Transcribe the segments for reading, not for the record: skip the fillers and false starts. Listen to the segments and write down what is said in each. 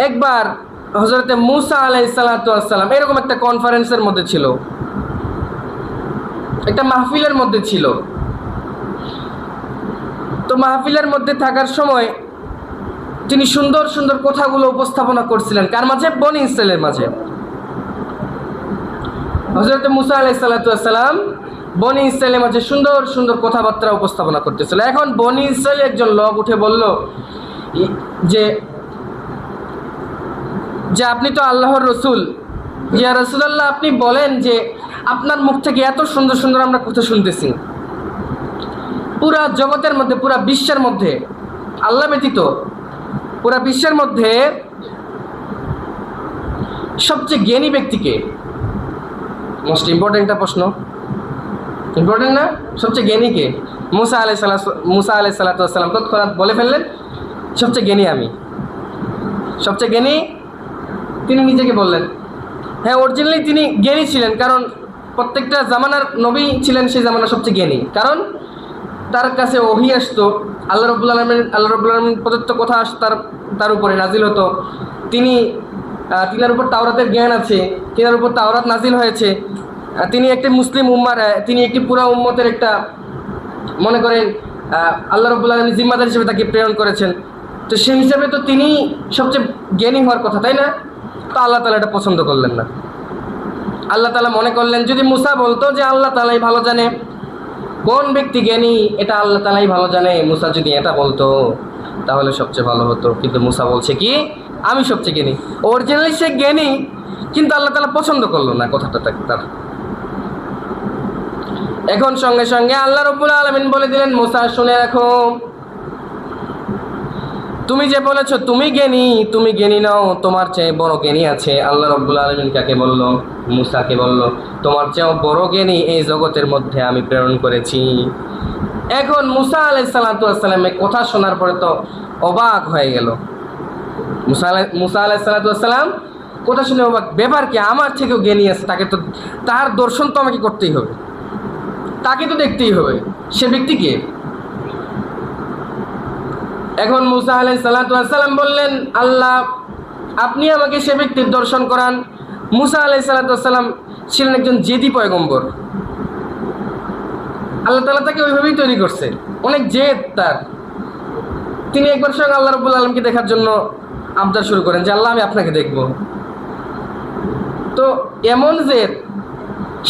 একবার হযরতে মুসা আলাইহিস সালাতু ওয়াস সালাম এরকম একটা কনফারেন্সের মধ্যে ছিল, একটা মাহফিলের মধ্যে ছিল। তো মাহফিলের মধ্যে থাকার সময় তিনি সুন্দর সুন্দর কথাগুলো উপস্থাপনা করছিলেন। কার মাঝে? বনি ইসরাইলের মাঝে। হযরত মুসা আলাইহিস সালাতু ওয়াস সালাম বনি ইসরাইলের মাঝে সুন্দর সুন্দর কথাবার্তা উপস্থাপনা করতেছিল। এখন বনি ইসরাইলের একজন লোক উঠে বলল যে যে আপনি তো আল্লাহর রসুল, ইয়া রাসূলুল্লাহ, আপনি বলেন যে আপনার মুখ থেকে এত সুন্দর সুন্দর আমরা কথা শুনতেছি, পুরা জগতের মধ্যে, পুরা বিশ্বের মধ্যে, আল্লাহ ব্যতীত পুরা বিশ্বের মধ্যে সবচেয়ে জ্ঞানী ব্যক্তিকে? মোস্ট ইম্পর্টেন্ট একটা প্রশ্ন, ইম্পর্টেন্ট না? সবচেয়ে জ্ঞানী কে? মুসা আলাইহিস সালাতু ওয়াস সালাম তৎক্ষণাৎ বলে ফেললেন, সবচেয়ে জ্ঞানী আমি, সবচেয়ে জ্ঞানী তিনি নিজেকে বললেন। হ্যাঁ, অরিজিনালি তিনি জ্ঞানী ছিলেন, কারণ প্রত্যেকটা জামানার নবী ছিলেন সেই জামানার সবচেয়ে জ্ঞানী, কারণ তার কাছে ওহী আসতো, আল্লাহ রাব্বুল আলামিন প্রদত্ত কথা তার উপরে নাজিল হতো। তিনার উপর তাওরাতের জ্ঞান আছে, তিনার উপর তাওরাত নাজিল হয়েছে। তিনি একটি মুসলিম উম্মার, তিনি একটি পুরা উম্মতের একটা, মনে করেন আল্লাহ রাব্বুল আলামিন জিম্মাদার হিসেবে তাকে প্রেরণ করেছেন। তো সেই হিসাবে তো তিনি সবচেয়ে জ্ঞানী হওয়ার কথা, তাই না? তো আল্লাহ তাআলা এটা পছন্দ করলেন না। আল্লাহ তাআলা মনে করলেন যদি মুসা বলতো যে আল্লাহ তাআলাই ভালো জানে কোন ব্যক্তি জ্ঞানী, এটা আল্লাহ তাআলাই ভালো জানে, মুসা যদি এটা বলতো তাহলে সবচেয়ে ভালো হতো। কিন্তু মুসা বলছে কি আমি সবচেয়ে জ্ঞানী। অরিজিনালি সে জ্ঞানী, কিন্তু আল্লাহ তাআলা পছন্দ করলো না কথাটা তার। এখন সঙ্গে সঙ্গে আল্লাহ রাব্বুল আলামিন বলে দিলেন, মুসা শুনে রাখো, তুমি যে বলেছো তুমি জ্ঞানী নাও, তোমার চেয়ে বড় জ্ঞানী আছে। আল্লাহ রাব্বুল আলামিন কাকে বলল? মুসাকে বলল, তোমার চেয়েও বড় জ্ঞানী এই জগতের মধ্যে আমি প্রেরণ করেছি। এখন মুসা আলাইহিস সালাতু ওয়াস সালামের কথা শোনার পরে তো অবাক হয়ে গেল। মুসা আলাইহিস সালাতু ওয়াস সালাম কথা শুনে অবাক, ব্যাপার কি, আমার থেকেও জ্ঞানী আছে, তাকে তো, তার দর্শন তো আমাকে করতেই হবে, তাকে তো দেখতেই হবে, সে ব্যক্তি কে? এখন মুসা আলাইহিস সালাতু ওয়াস সালাম বললেন, আল্লাহ আপনি আমাকে সে ব্যক্তির দর্শন করান। মুসা আলাইহিস সালাতু ওয়াস সালাম ছিলেন একজন জেদি পয়গম্বর। আল্লাহ তাআলা তাকে ওইভাবেই তৈরি করছে, অনেক জেদ তার। তিনি একবার সঙ্গে আল্লাহ রাব্বুল আলামিনকে দেখার জন্য আবদার শুরু করেন যে আল্লাহ আমি আপনাকে দেখব। তো এমন জেদ,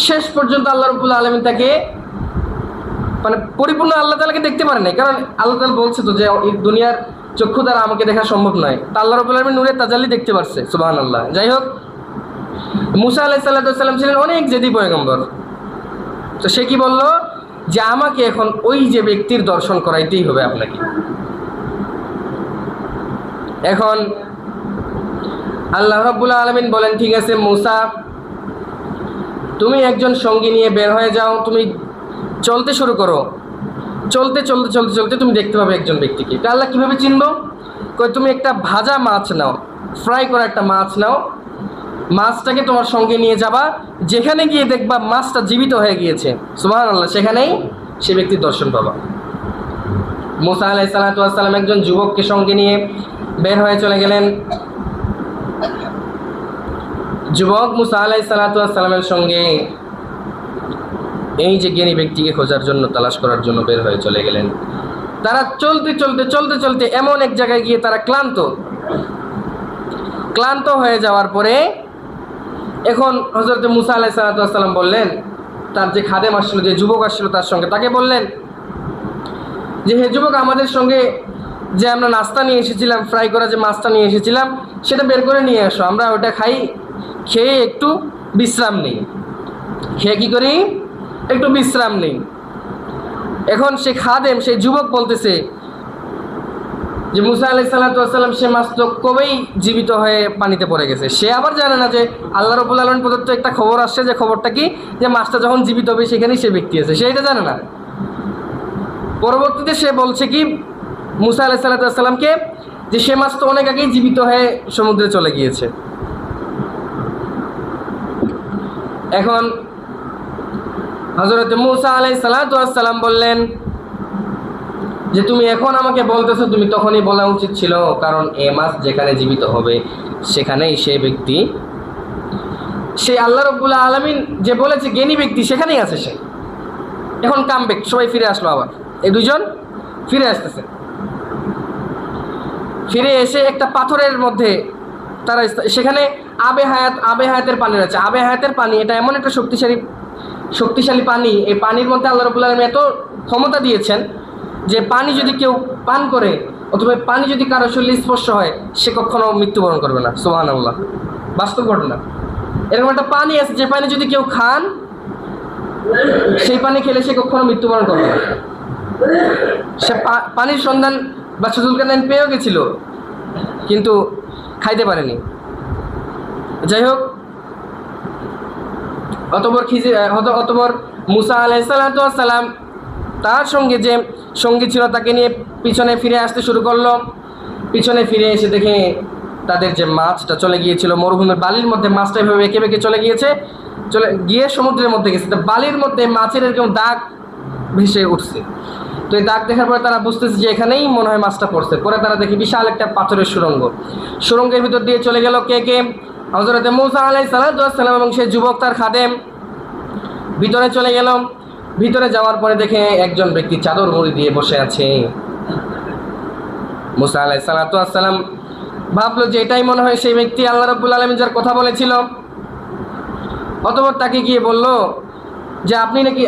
শেষ পর্যন্ত আল্লাহ রাব্বুল আলামিন তাকে মানে পরিপূর্ণ আল্লাহ তাআলাকে দেখতে পারে নাই, কারণ আল্লাহ তাআলা বলছে তো যে এই দুনিয়ার চক্ষু দ্বারা আমাকে দেখা সম্ভব নয়। তা আল্লাহ রাব্বুল আলামিন নূরে তাজাল্লি দেখতে পারছে, সুবহানাল্লাহ। যাই হোক, মুসা আলাইহিস সালাতু ওয়াস সালাম ছিলেন অনেক জেদি পয়গম্বর। তো সে কি বলল যে আমাকে এখন ওই যে ব্যক্তির দর্শন করাইতেই হবে আপনাকে। এখন আল্লাহ রাব্বুল আলামিন বলেন, ঠিক আছে মুসা, তুমি একজন সঙ্গী নিয়ে বের হয়ে যাও, তুমি চলতে শুরু করো। চলতে চলতে চলতে চলতে তুমি দেখতে পাবে একজন ব্যক্তিকে। আল্লাহ কীভাবে চিনবো? তুমি একটা ভাজা মাছ নাও, ফ্রাই করা একটা মাছ নাও, মাছটাকে তোমার সঙ্গে নিয়ে যাবা, যেখানে গিয়ে দেখবা মাছটা জীবিত হয়ে গিয়েছে, সুবহানাল্লাহ, সেখানেই সে ব্যক্তির দর্শন পাবা। মুসা আলাইহিস সালাতু ওয়াস সালাম একজন যুবককে সঙ্গে নিয়ে বের হয়ে চলে গেলেন। যুবক মুসা আলাইহিস সালাতু ওয়াস সালামের সঙ্গে এই যে জ্ঞানী ব্যক্তিকে খোঁজার জন্য, তালাশ করার জন্য বের হয়ে চলে গেলেন। তারা চলতে চলতে চলতে চলতে এমন এক জায়গায় গিয়ে তারা ক্লান্ত হয়ে যাওয়ার পরে এখন হযরত মুসা আলাইহিস সালাতু ওয়াস সালাম বললেন, তার যে খাদেম আসছিল, যে যুবক আসছিল তার সঙ্গে, তাকে বললেন যে হে যুবক, আমাদের সঙ্গে যে আমরা নাস্তা নিয়ে এসেছিলাম, ফ্রাই করা যে মাছটা নিয়ে এসেছিলাম, সেটা বের করে নিয়ে আসো, আমরা ওটা খাই, খেয়ে একটু বিশ্রাম নেই। খেয়ে কী করি? একটু বিশ্রাম নেই। এখন সে খাদেম, সেই যুবক বলতেছে যে মুসা আলাইহিস সালাতু ওয়াস সালাম সে মাছ তো কবেই জীবিত হয়ে পানিতে পড়ে গেছে। সে আবার জানে না যে আল্লাহ রাব্বুল আলামিন প্রদত্ত একটা খবর আসছে, যে খবরটা কি, যে মাছটা যখন জীবিত হবে সেখানেই সে ব্যক্তি আছে, সে এটা জানে না। পরবর্তীতে সে বলছে কি মুসা আলাইহিস সালাতু ওয়াস সালামকে, যে সে মাছ তো অনেক আগেই জীবিত হয়ে সমুদ্রে চলে গিয়েছে। এখন হযরত মুসা আলাইহিস সালাতু ওয়াস সালাম বললেন, যে তুমি এখন আমাকে বলতেছো, তুমি তখনই বলা উচিত ছিল, কারণ এ মাছ যেখানে জীবিত হবে সেখানেই সেই ব্যক্তি, সেই আল্লাহ রাব্বুল আলামিন যে বলেছে জ্ঞানী ব্যক্তি সেখানেই আছে সে। এখন কামব্যাক, সবাই ফিরে আসলো, আবার এই দুজন ফিরে আসতেছে। ফিরে এসে একটা পাথরের মধ্যে তারা সেখানে আবে হায়াতের পানি রয়েছে। আবে হায়াতের পানি এটা এমন একটা শক্তিশালী পানি, এই পানির মধ্যে আল্লাহ রাব্বুল আলামিন এত ক্ষমতা দিয়েছেন যে পানি যদি কেউ পান করে অথবা পানি যদি কারো শরীরে স্পর্শ হয় সে কখনো মৃত্যুবরণ করবে না। সুবহানাল্লাহ, বাস্তব ঘটনা। এরকম একটা পানি আছে যে পানি যদি কেউ খান, সেই পানি খেলে সে কখনো মৃত্যুবরণ করবে না। সে পানির সন্ধান বা সুজুলকারনাইন পেয়েও গেছিল, কিন্তু খাইতে পারেনি। যাই হোক, অতঃপর মুসা আলাইহিস সালাম তার সঙ্গে যে সঙ্গী ছিল তাকে নিয়ে পিছনে ফিরে আসতে শুরু করলো। পিছনে ফিরে এসে দেখে তাদের যে মাছটা চলে গিয়েছিল মরুভূমির বালির মধ্যে, মাছটা এভাবে বেঁকে বেঁকে চলে গিয়ে সমুদ্রের মধ্যে গেছে। তো বালির মধ্যে মাছের এরকম দাগ ভেসে উঠছে। তো এই দাগ দেখার পরে তারা বুঝতেছে যে এখানেই মনে হয় মাছটা পড়ছে। পরে তারা দেখে বিশাল একটা পাথরের সুড়ঙ্গের ভিতর দিয়ে চলে গেল কে হযরত মূসা আলাইহিস সালাম এবং সেই যুবক তার খাদেম ভিতরে চলে গেল। ভিতরে যাওয়ার পরে দেখে একজন ব্যক্তি চাদর মুড়ি দিয়ে বসে আছে। মূসা আলাইহিস সালাম ভাবলো যে এটাই মনে হয় সেই ব্যক্তি আল্লাহ রাব্বুল আলামিন যার কথা বলেছিল। অতঃপর তাকে গিয়ে বলল যে আপনি নাকি,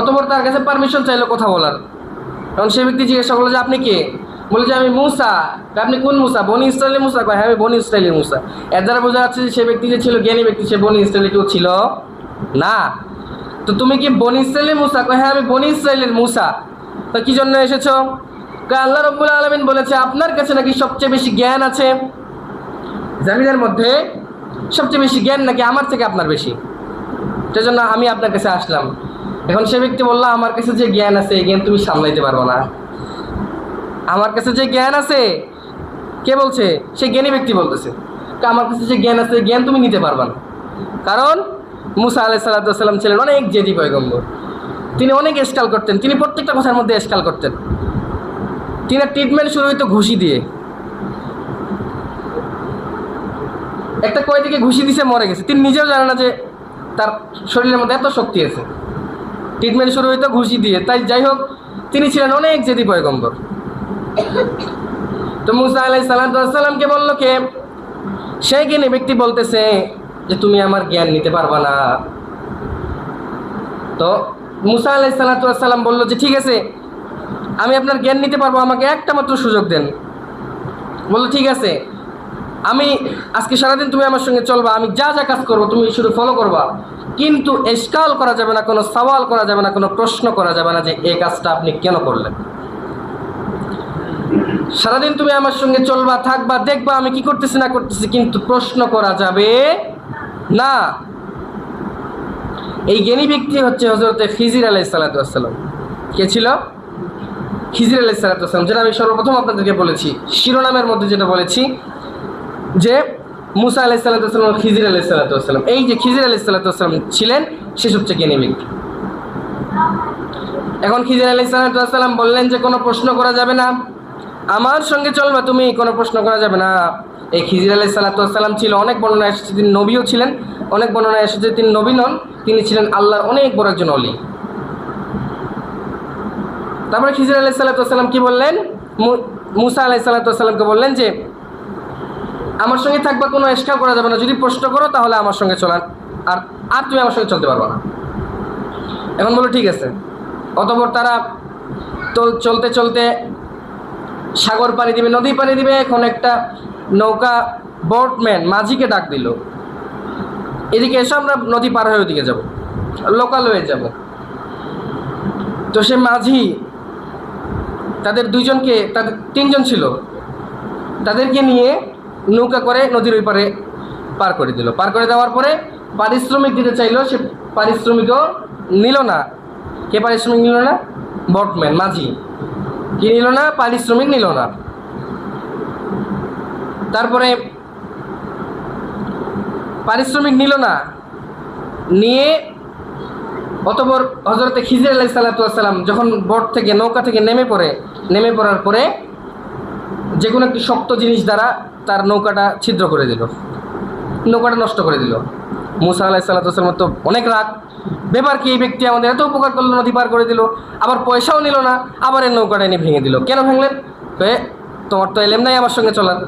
অতঃপর তার কাছে পারমিশন চাইলো কথা বলার। কারণ সেই ব্যক্তি জিজ্ঞাসা করলো যে আপনি কে? বলে যে আমি মূসা। আপনি কোন মূসা? বনি ইসরাইলের মূসা? হ্যাঁ, আমি বনি ইসরাইলের মূসা। এর দ্বারা বোঝা যাচ্ছে যে সে ব্যক্তি যে ছিল জ্ঞানী ব্যক্তি, সে বনি ইসরাইলের কেউ ছিল না। তো তুমি কি বনি ইসরাইলের মূসা? হ্যাঁ, আমি বনি ইসরাইলের মূসা। তো কি জন্য এসেছো? আল্লাহ রাব্বুল আলামিন বলেছে আপনার কাছে নাকি সবচেয়ে বেশি জ্ঞান আছে, জামিনের মধ্যে সবচেয়ে বেশি জ্ঞান নাকি আমার থেকে আপনার বেশি, সেজন্য আমি আপনার কাছে আসলাম। এখন সে ব্যক্তি বললো আমার কাছে যে জ্ঞান আছে এই জ্ঞান তুমি সামলাইতে পারবো না। আমার কাছে যে জ্ঞান আছে, কে বলছে? সে জ্ঞানী ব্যক্তি বলতেছে আমার কাছে যে জ্ঞান আছে জ্ঞান তুমি নিতে পারবা না। কারণ মুসা আলাইহিস সালাম ছিলেন অনেক জেদি পয়গম্বর। তিনি অনেক এসকাল করতেন, তিনি প্রত্যেকটা কথার মধ্যে এসকাল করতেন। তিনি ট্রিটমেন্ট শুরু হইতো ঘুষি দিয়ে। একটা কয়দিকে ঘুষি দিছে মরে গেছে, তিনি নিজেও জানে না যে তার শরীরের মধ্যে এত শক্তি আছে। ট্রিটমেন্ট শুরু হইতো ঘুষি দিয়ে। তাই যাই হোক, তিনি ছিলেন অনেক জেদি পয়গম্বর। তো মুসা আলাইহিস সালামকে বলল কে? সেই জ্ঞানী ব্যক্তি বলতেছে যে তুমি আমার জ্ঞান নিতে পারবা না। তো মুসা আলাইহিস সালাম বলল যে ঠিক আছে, আমি আপনার জ্ঞান নিতে পারবো, আমাকে একটা মাত্র সুযোগ দেন। বললো ঠিক আছে, আমি আজকে সারাদিন তুমি আমার সঙ্গে চলবা, আমি যা যা কাজ করবো তুমি শুধু ফলো করবা, কিন্তু এসকাল করা যাবে না, কোনো সওয়াল করা যাবে না, কোনো প্রশ্ন করা যাবে না যে এই কাজটা আপনি কেন করলেন। সারাদিন তুমি আমার সঙ্গে চলবা, থাকবা, দেখবা আমি কি করতেছি না করতেছি, কিন্তু প্রশ্ন করা যাবে না। এই জ্ঞানী ব্যক্তি হচ্ছে হযরত খিজির আলাইহিস সালাম। কে ছিল? খিজির আলাইহিস সালাম, যেটা আমি সর্বপ্রথম আপনাদেরকে বলেছি, শিরোনামের মধ্যে যেটা বলেছি যে মুসা আলাইহিস সালাম, খিজির আলাইহিস সালাম। এই যে খিজির আলাইহিস সালাম ছিলেন সে সবচেয়ে জ্ঞানী ব্যক্তি। এখন খিজির আলাইহিস সালাম বললেন যে কোনো প্রশ্ন করা যাবে না, আমার সঙ্গে চলবা তুমি, কোনো প্রশ্ন করা যাবে না। এই খিজির আলাইহিস সালাম ছিল, অনেক বর্ণনা এসেছে তিনি নবীও ছিলেন, অনেক বর্ণনা এসেছে তিনি নবী নন, তিনি ছিলেন আল্লাহর অনেক বড় একজন ওলি। তারপরে খিজির আলাইহিস সালাম কি বললেন? মুসা আলাইহিস সালামকে বললেন যে আমার সঙ্গে থাকবা, কোনো এসকাল করা যাবে না, যদি প্রশ্ন করো তাহলে আমার সঙ্গে চলান, আর তুমি আমার সঙ্গে চলতে পারবা না। এখন বলো ঠিক আছে। অতঃপর তারা তো চলতে চলতে সাগর পানি দিবে, নদী পানি দিবে। এখন একটা নৌকা বোটম্যান মাঝিকে ডাক দিল, এদিকে এসো, আমরা নদী পার হয়ে ওদিকে যাবো, লোকাল হয়ে যাব। তো সে মাঝি তাদের তিনজন ছিল, তাদেরকে নিয়ে নৌকা করে নদীর ওই পারে পার করে দিল। পার করে দেওয়ার পরে পারিশ্রমিক দিতে চাইলো, সে পারিশ্রমিকও নিল না। কে পারিশ্রমিক নিল না? বোটম্যান মাঝি। কি নিল না? পারিশ্রমিক নিল না। তারপরে পারিশ্রমিক নিল না, নিয়ে অতঃপর হযরত খিজির আলাইহিস সালাম যখন বোট থেকে, নৌকা থেকে নেমে পড়ে নেমে পড়ার পরে যে কোনো একটি শক্ত জিনিস দ্বারা তার নৌকাটা ছিদ্র করে দিল, নৌকাটা নষ্ট করে দিল। মুসা আলাইহিস সালাম তো অনেক রাগ, ব্যাপার কি, এই ব্যক্তি আমাদের এত উপকার করলো, নদী পার করে দিল, আবার পয়সাও নিল না, আবার এই নৌকাটা এনে ভেঙে দিল। কেন ভাঙলেন? তোমার তো এলেম নাই আমার সঙ্গে চলার।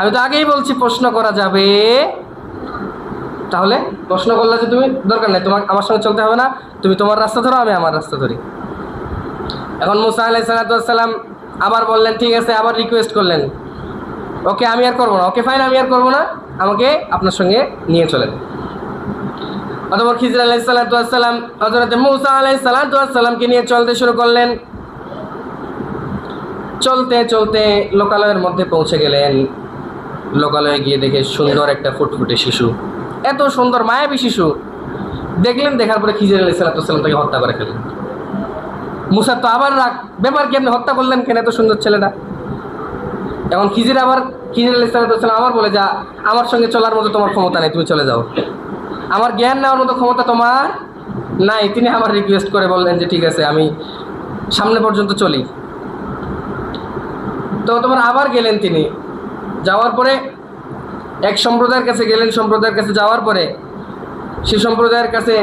আমি তো আগেই বলছি প্রশ্ন করা যাবে। তাহলে প্রশ্ন করলে যে তুমি দরকার নেই, তোমার আমার সঙ্গে চলতে হবে না, তুমি তোমার রাস্তা ধরো, আমি আমার রাস্তা ধরি। এখন মুসা আলাইহিস সালাম আবার বললেন ঠিক আছে, আবার রিকোয়েস্ট করলেন, ওকে আমি আর করবো না, ওকে ফাইন আমি আর করবো না, আমাকে আপনার সঙ্গে নিয়ে চলেন। অতঃপর খিজর আলাইহিস সালাম হযরত মুসা আলাইহিস সালামকে নিয়ে চলতে শুরু করলেন। চলতে চলতে লোকালয়ের মধ্যে পৌঁছে গেলেন। লোকালয়ে গিয়ে দেখে সুন্দর একটা ফুটফুটে শিশু, এত সুন্দর মায়াবী শিশু দেখলেন। দেখার পরে খিজর আলাইহিস সালাম তাকে হত্যা করে ফেললেন। মুসা তো আবার রাগ, ব্যাপার কি, আপনি হত্যা করলেন কেন এত সুন্দর ছেলেটা? এখন খিজির আলাইহিস সালাম আবার বলে, যা আমার সঙ্গে চলার মতো তোমার ক্ষমতা নেই, তুমি চলে যাও, আমার জ্ঞান নেওয়ার মতো ক্ষমতা তোমার নাই। তিনি আবার রিকোয়েস্ট করে বললেন যে ঠিক আছে আমি সামনে পর্যন্ত চলি। তো তোমার আবার গেলেন তিনি। যাওয়ার পরে এক সম্প্রদায়ের কাছে গেলেন। সম্প্রদায়ের কাছে যাওয়ার পরে সেই সম্প্রদায়ের কাছে,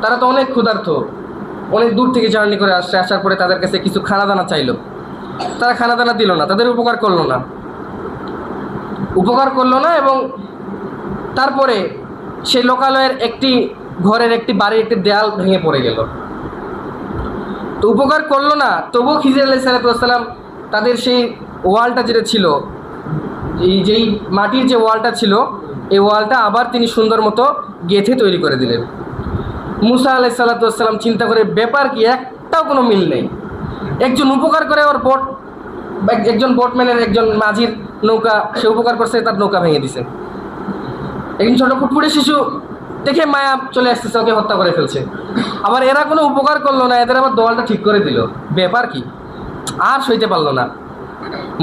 তারা তো অনেক ক্ষুধার্ত, অনেক দূর থেকে জার্নি করে আসছে। আসার পরে তাদের কাছে কিছু খানা দানা চাইলো, তারা খানা দানা দিল না, তাদের উপকার করলো না। এবং তারপরে সেই লোকালয়ের একটি ঘরের একটি বাড়ির একটি দেয়াল ভেঙে পড়ে গেল। তো উপকার করলো না, তবুও খিজির আলাইহিস সালাম তাদের সেই ওয়ালটা যেটা ছিল, যেই মাটির যে ওয়ালটা ছিল, এই ওয়ালটা আবার তিনি সুন্দর মতো গেঁথে তৈরি করে দিলেন। মুসা আলাইহিস সালাম চিন্তা করে, ব্যাপার কি, একটাও কোনো মিল নেই। একজন উপকার করে, ওর একজন বোটম্যানের, একজন মাঝির নৌকা সে উপকার করছে, তার নৌকা ভেঙে দিছে। একজন ছোট ফুটফুটে শিশু দেখে মায়া চলে আসতেছে, ওকে হত্যা করে ফেলছে। আবার এরা কোনো উপকার করলো না, এদের আবার দোয়ালটা ঠিক করে দিল। ব্যাপার কি, আর সইতে পারলো না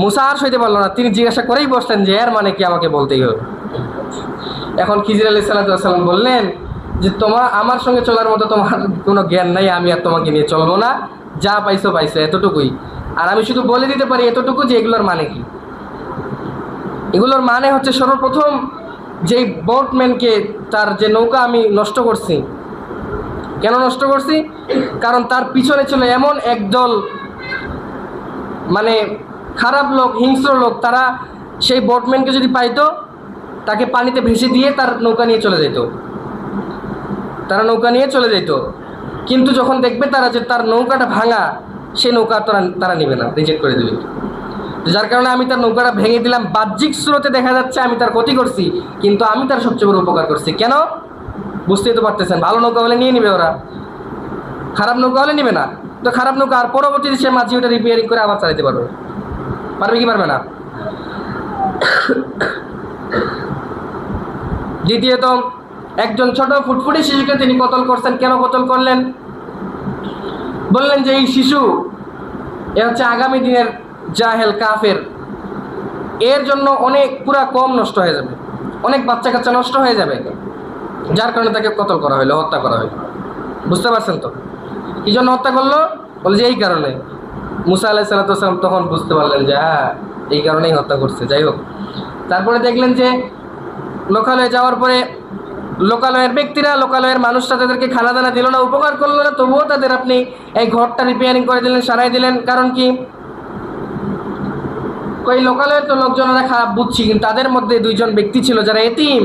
মুসা, আর সইতে পারলো না। তিনি জিজ্ঞাসা করেই বসলেন যে এর মানে কি, আমাকে বলতেই হবে। এখন খিজির আলাইহিস সালাম বললেন যে আমার সঙ্গে চলার মতো তোমার কোনো জ্ঞান নাই, আমি আর তোমাকে নিয়ে চলবো না, যা পাইছো এতটুকুই। আর আমি শুধু বলে দিতে পারি এতটুকু যে এগুলোর মানে কি। এগুলোর মানে হচ্ছে, সর্বপ্রথম যেই বোটম্যানকে, তার যে নৌকা আমি নষ্ট করছি, কেন নষ্ট করছি? কারণ তার পিছনে ছিল এমন একদল মানে খারাপ লোক, হিংস্র লোক। তারা সেই বোটম্যানকে যদি পাইতো, তাকে পানিতে ভেসে দিয়ে তার নৌকা নিয়ে চলে যেত। কিন্তু যখন দেখবে তারা যে তার নৌকাটা ভাঙা, সেই নৌকা তারা নেবে না, রিজেক্ট করে দেবে। যার কারণে আমি তার নৌকাটা ভেঙে দিলাম। বাহ্যিক স্রোতে দেখা যাচ্ছে আমি তার ক্ষতি করছি, কিন্তু আমি তার সবচেয়ে বড় উপকার করছি। কেন? বুঝতেই তো পারতেছেন, ভালো নৌকা হলে নিয়ে নিবে ওরা, খারাপ নৌকা হলে নিবে না। তো খারাপ নৌকা, আর পরবর্তীতে সে মাঝি ওটা রিপেয়ারিং করে আবার চালাতে পারবে কি পারবে না? দ্বিতীয়ত, একজন ছোট ফুটফুটে শিশুকে তিনি কতল করছেন। কেন কতল করলেন? বললেন যে এই শিশু এ হচ্ছে আগামী দিনের জাহেল কাফের, এর জন্য অনেক পুরা কম নষ্ট হয়ে যাবে, অনেক বাচ্চা কাচ্চা নষ্ট হয়ে যাবে, যার কারণে তাকে কতল করা হলো, হত্যা করা হলো। বুঝতে পারছেন তো কি জন্য হত্যা করলো? বলে যে এই কারণে। মুসা আলাইহিস সালাম তখন বুঝতে পারলেন যে হ্যাঁ, এই কারণেই হত্যা করছে। যাই হোক, তারপরে দেখলেন যে লোকালয়ে যাওয়ার পরে লোকালয়ের ব্যক্তিরা, লোকালয়ের মানুষরা তাদেরকে খানা দানা দিল না, উপকার করলো না, তবুও তাদের আপনি এই ঘরটা রিপেয়ারিং করে দিলেন, সারাই দিলেন। কারণ কি? ওই লোকালয়ের তো লোকজনেরা খারাপ বুঝছি, কিন্তু তাদের মধ্যে দুইজন ব্যক্তি ছিল যারা এতিম,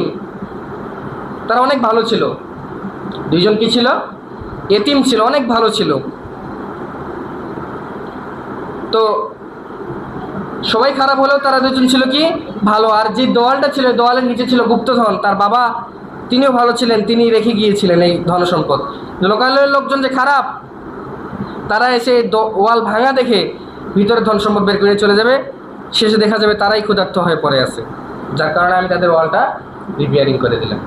তারা অনেক ভালো ছিল। দুইজন কি ছিল? এতিম ছিল, অনেক ভালো ছিল। তো সবাই খারাপ হলেও তারা দুজন ছিল কি ভালো। আর যে দোয়ালটা ছিল, দোয়ালের নিচে ছিল গুপ্তধন, তার বাবা তিনিও ভালো ছিলেন, তিনি রেখে গিয়েছিলেন এই ধন সম্পদ। লোকালয়ের লোকজন যে খারাপ, তারা এসে ওয়াল ভাঙা দেখে ভিতরে ধন সম্পদ বের করে চলে যাবে, শেষে দেখা যাবে তারাই ক্ষুধার্ত হয়ে পড়ে আছে। যার কারণে আমি তাদের ওয়ালটা রিপেয়ারিং করে দিলাম।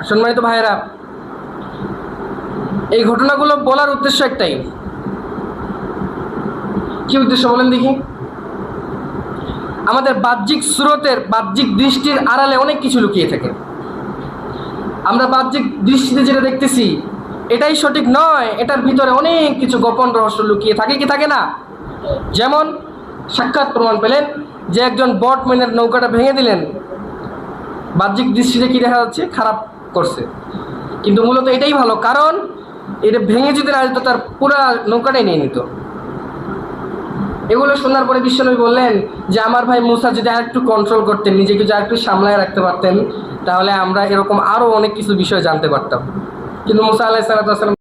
সম্মানিত ভাইয়েরা, এই ঘটনাগুলো বলার উদ্দেশ্য একটাই। কি উদ্দেশ্য বলেন দেখি? আমাদের বাহ্যিক স্রোতের, বাহ্যিক দৃষ্টির আড়ালে অনেক কিছু লুকিয়ে থাকে। আমরা বাহ্যিক দৃষ্টিতে যেটা দেখতেছি, এটাই সঠিক নয়, এটার ভিতরে অনেক কিছু গোপন রহস্য লুকিয়ে থাকে কি থাকে না। যেমন সাক্ষাৎ প্রমাণ পেলেন যে একজন বটম্যানের নৌকাটা ভেঙে দিলেন, বাহ্যিক দৃষ্টিতে কি দেখা যাচ্ছে, খারাপ করছে, কিন্তু মূলত এটাই ভালো, কারণ এটা ভেঙে যদি না যেত তার পুরা নৌকাটাই নিয়ে নিত। এগুলো শোনার পরে বিশ্বনবী বললেন যে আমার ভাই মুসা যদি আরেকটু কন্ট্রোল করতেন, নিজেকে যদি আরেকটু সামলায় রাখতে পারতেন, তাহলে আমরা এরকম আরও অনেক কিছু বিষয় জানতে পারতাম। কিন্তু মুসা আলাইহিস সালাম